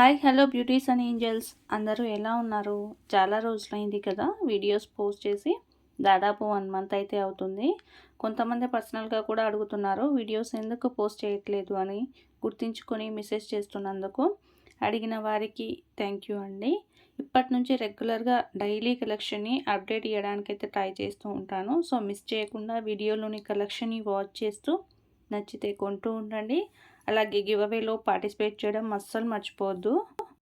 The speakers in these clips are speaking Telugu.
Hi hello beauties and angels అందరూ ఎలా ఉన్నారు? చాలా రోజులైంది కదా వీడియోస్ పోస్ట్ చేసి. దాదాపు 1 మంత్ అయితే అవుతుంది. కొంతమంది పర్సనల్గా కూడా అడుగుతున్నారు వీడియోస్ ఎందుకు పోస్ట్ చేయట్లేదు అని. గుర్తించుకొని మెసేజ్ చేస్తున్నందుకు అడిగిన వారికి థ్యాంక్ యూ అండి. ఇప్పటి నుంచి రెగ్యులర్గా డైలీ కలెక్షన్ని అప్డేట్ చేయడానికైతే ట్రై చేస్తూ ఉంటాను. సో మిస్ చేయకుండా వీడియోలోని కలెక్షన్ని వాచ్ చేస్తూ నచ్చితే కొంటూ ఉండండి. అలాగే గివ్ అవేలో పార్టిసిపేట్ చేయడం అస్సలు మర్చిపోవద్దు.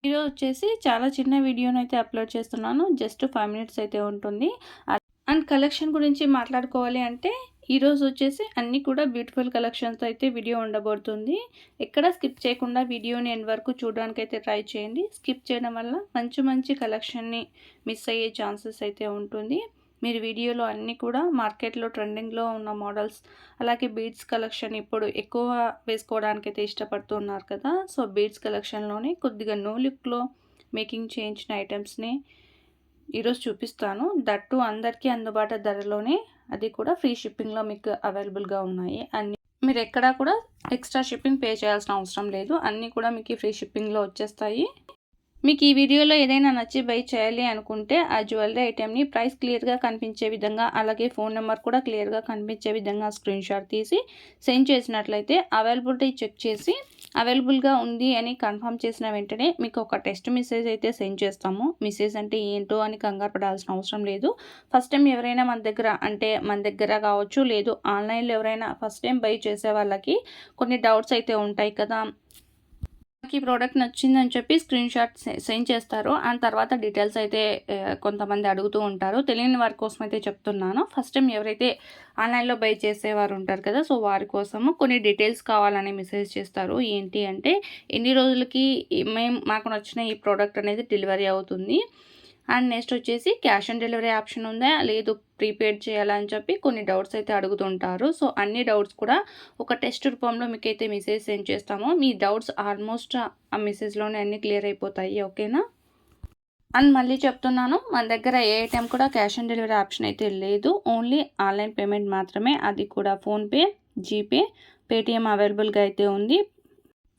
ఈరోజు వచ్చేసి చాలా చిన్న వీడియోని అయితే అప్లోడ్ చేస్తున్నాను. జస్ట్ 5 మినిట్స్ అయితే ఉంటుంది. అండ్ కలెక్షన్ గురించి మాట్లాడుకోవాలి అంటే ఈరోజు వచ్చేసి అన్నీ కూడా బ్యూటిఫుల్ కలెక్షన్తో అయితే వీడియో ఉండబోతుంది. ఎక్కడ స్కిప్ చేయకుండా వీడియోని ఎండ్ వరకు చూడడానికి అయితే ట్రై చేయండి. స్కిప్ చేయడం వల్ల మంచి మంచి కలెక్షన్ని మిస్ అయ్యే ఛాన్సెస్ అయితే ఉంటుంది. మీరు వీడియోలో అన్నీ కూడా మార్కెట్లో ట్రెండింగ్లో ఉన్న మోడల్స్, అలాగే బీడ్స్ కలెక్షన్ ఇప్పుడు ఎక్కువ వేసుకోవడానికి అయితే ఇష్టపడుతున్నారు కదా. సో బీడ్స్ కలెక్షన్లోనే కొద్దిగా నో లుక్లో మేకింగ్ చేయించిన ఐటమ్స్ని ఈరోజు చూపిస్తాను. దట్టు అందరికీ అందుబాటు ధరలోనే, అది కూడా ఫ్రీ షిప్పింగ్లో మీకు అవైలబుల్గా ఉన్నాయి. అన్ని మీరు ఎక్కడా కూడా ఎక్స్ట్రా షిప్పింగ్ పే చేయాల్సిన అవసరం లేదు. అన్నీ కూడా మీకు ఫ్రీ షిప్పింగ్లో వచ్చేస్తాయి. మీకు ఈ వీడియోలో ఏదైనా నచ్చి బై చేయాలి అనుకుంటే ఆ జ్యువెలరీ ఐటెంని ప్రైస్ క్లియర్గా కనిపించే విధంగా, అలాగే ఫోన్ నెంబర్ కూడా క్లియర్గా కనిపించే విధంగా స్క్రీన్ షాట్ తీసి సెండ్ చేసినట్లయితే అవైలబిలిటీ చెక్ చేసి అవైలబుల్గా ఉంది అని కన్ఫర్మ్ చేసిన వెంటనే మీకు ఒక టెస్ట్ మెసేజ్ అయితే సెండ్ చేస్తాము. మెసేజ్ అంటే ఏంటో అని కంగారు పడాల్సిన అవసరం లేదు. ఫస్ట్ టైం ఎవరైనా మన దగ్గర కావచ్చు, లేదు ఆన్లైన్లో ఎవరైనా ఫస్ట్ టైం బై చేసే వాళ్ళకి కొన్ని డౌట్స్ అయితే ఉంటాయి కదా. ఈ ప్రోడక్ట్ నచ్చిందని చెప్పి స్క్రీన్ షాట్ సెండ్ చేస్తారు. అండ్ తర్వాత డీటెయిల్స్ అయితే కొంతమంది అడుగుతూ ఉంటారు. తెలియని వారి కోసం అయితే చెప్తున్నాను. ఫస్ట్ టైం ఎవరైతే ఆన్లైన్లో బై చేసేవారు ఉంటారు కదా, సో వారి కోసము కొన్ని డీటెయిల్స్ కావాలని మెసేజ్ చేస్తారు. ఏంటి అంటే ఎన్ని రోజులకి మాకు నచ్చిన ఈ ప్రోడక్ట్ అనేది డెలివరీ అవుతుంది, అండ్ నెక్స్ట్ వచ్చేసి క్యాష్ ఆన్ డెలివరీ ఆప్షన్ ఉందా, లేదు ప్రీపేడ్ చేయాలని చెప్పి కొన్ని డౌట్స్ అయితే అడుగుతుంటారు. సో అన్ని డౌట్స్ కూడా ఒక టెస్ట్ రూపంలో మీకైతే మెసేజ్ సెండ్ చేస్తాము. మీ డౌట్స్ ఆల్మోస్ట్ ఆ మెసేజ్లోనే అన్నీ క్లియర్ అయిపోతాయి. ఓకేనా? అండ్ మళ్ళీ చెప్తున్నాను, మన దగ్గర ఏ ఐటెం కూడా క్యాష్ ఆన్ డెలివరీ ఆప్షన్ అయితే లేదు. ఓన్లీ ఆన్లైన్ పేమెంట్ మాత్రమే. అది కూడా ఫోన్పే, జీపే, పేటిఎం అవైలబుల్గా అయితే ఉంది.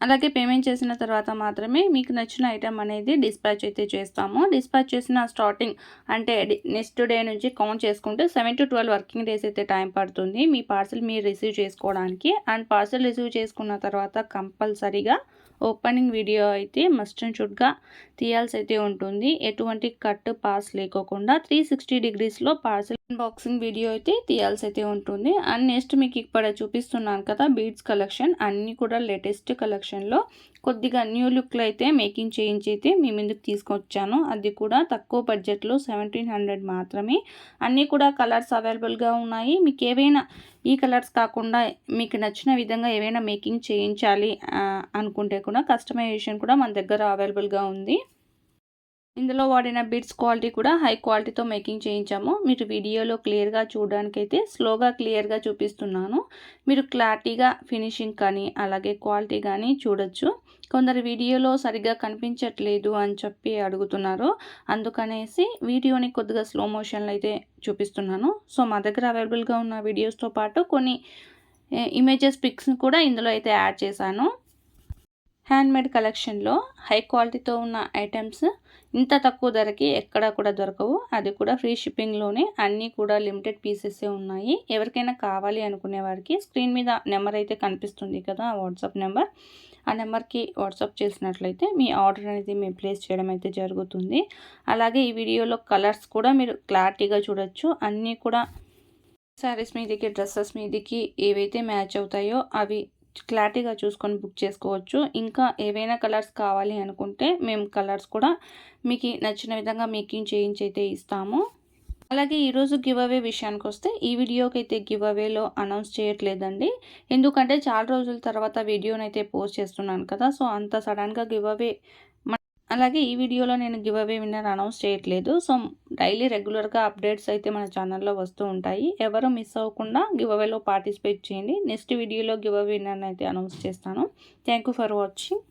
అలాగే పేమెంట్ చేసిన తర్వాత మాత్రమే మీకు నచ్చిన ఐటెం అనేది డిస్పాచ్ అయితే చేస్తాము. డిస్పాచ్ చేసిన స్టార్టింగ్ అంటే నెక్స్ట్ డే నుంచి కౌంట్ చేసుకుంటే 7 to 12 వర్కింగ్ డేస్ అయితే టైం పడుతుంది మీ పార్సల్ మీరు రిసీవ్ చేసుకోవడానికి. అండ్ పార్సల్ రిసీవ్ చేసుకున్న తర్వాత కంపల్సరీగా ఓపెనింగ్ వీడియో అయితే మస్ట్ అండ్ షుడ్గా తీయాల్సి అయితే ఉంటుంది. ఎటువంటి కట్ పాస్ లేకోకుండా 360 degreesలో పార్సల్ అన్బాక్సింగ్ వీడియో అయితే తీయాల్సి అయితే ఉంటుంది. అండ్ నెక్స్ట్ మీకు ఇక్కడ చూపిస్తున్నాను కదా బీడ్స్ కలెక్షన్, అన్నీ కూడా లేటెస్ట్ కలెక్షన్లో కొద్దిగా న్యూ లుక్లో అయితే మేకింగ్ చేయించి అయితే మీ ముందుకు తీసుకొచ్చాను. అది కూడా తక్కువ బడ్జెట్లో 1700 మాత్రమే. అన్నీ కూడా కలర్స్ అవైలబుల్గా ఉన్నాయి. మీకు ఏవైనా ఈ కలర్స్ కాకుండా మీకు నచ్చిన విధంగా ఏవైనా మేకింగ్ చేయించాలి అనుకుంటే కూడా కస్టమైజేషన్ కూడా మన దగ్గర అవైలబుల్గా ఉంది. ఇందులో వాడిన బిడ్స్ క్వాలిటీ కూడా హై క్వాలిటీతో మేకింగ్ చేయించాము. మీరు వీడియోలో క్లియర్గా చూడడానికైతే స్లోగా క్లియర్గా చూపిస్తున్నాను. మీరు క్లారిటీగా ఫినిషింగ్ కానీ అలాగే క్వాలిటీ కానీ చూడొచ్చు. కొందరు వీడియోలో సరిగ్గా కనిపించట్లేదు అని చెప్పి అడుగుతున్నారు. అందుకనేసి వీడియోని కొద్దిగా స్లో మోషన్లో అయితే చూపిస్తున్నాను. సో మా దగ్గర అవైలబుల్గా ఉన్న వీడియోస్తో పాటు కొన్ని ఇమేజెస్ పిక్స్ని కూడా ఇందులో అయితే యాడ్ చేశాను. హ్యాండ్మేడ్ కలెక్షన్లో హై క్వాలిటీతో ఉన్న ఐటమ్స్ ఇంత తక్కువ ధరకి ఎక్కడా కూడా దొరకవు. అది కూడా ఫ్రీ షిప్పింగ్లోనే. అన్నీ కూడా లిమిటెడ్ పీసెసే ఉన్నాయి. ఎవరికైనా కావాలి అనుకునే వారికి స్క్రీన్ మీద నెంబర్ అయితే కనిపిస్తుంది కదా, వాట్సాప్ నెంబర్. ఆ నెంబర్కి వాట్సాప్ చేసినట్లయితే మీ ఆర్డర్ అనేది మేము ప్లేస్ చేయడం అయితే జరుగుతుంది. అలాగే ఈ వీడియోలో కలర్స్ కూడా మీరు క్లారిటీగా చూడొచ్చు. అన్నీ కూడా శారీస్ మీదకి, డ్రెస్సెస్ మీదకి ఏవైతే మ్యాచ్ అవుతాయో అవి క్లారిటీగా చూసుకొని బుక్ చేసుకోవచ్చు. ఇంకా ఏవైనా కలర్స్ కావాలి అనుకుంటే మేము కలర్స్ కూడా మీకు నచ్చిన విధంగా మేకింగ్ చేయించి అయితే ఇస్తాము. అలాగే ఈరోజు గివ్ అవే విషయానికి వస్తే ఈ వీడియోకి అయితే గివ్ అవేలో అనౌన్స్ చేయట్లేదండి. ఎందుకంటే చాలా రోజుల తర్వాత వీడియోని అయితే పోస్ట్ చేస్తున్నాను కదా, సో అంత సడన్గా గివ్ అవే. అలాగే ఈ వీడియోలో నేను గివ్ అవే విన్నర్ అనౌన్స్ చేయట్లేదు. సో డైలీ రెగ్యులర్గా అప్డేట్స్ అయితే మన ఛానల్లో వస్తూ ఉంటాయి. ఎవరు మిస్ అవ్వకుండా గివ్ అవేలో పార్టిసిపేట్ చేయండి. నెక్స్ట్ వీడియోలో గివ్ అవే విన్నర్ని అయితే అనౌన్స్ చేస్తాను. Thank you for watching.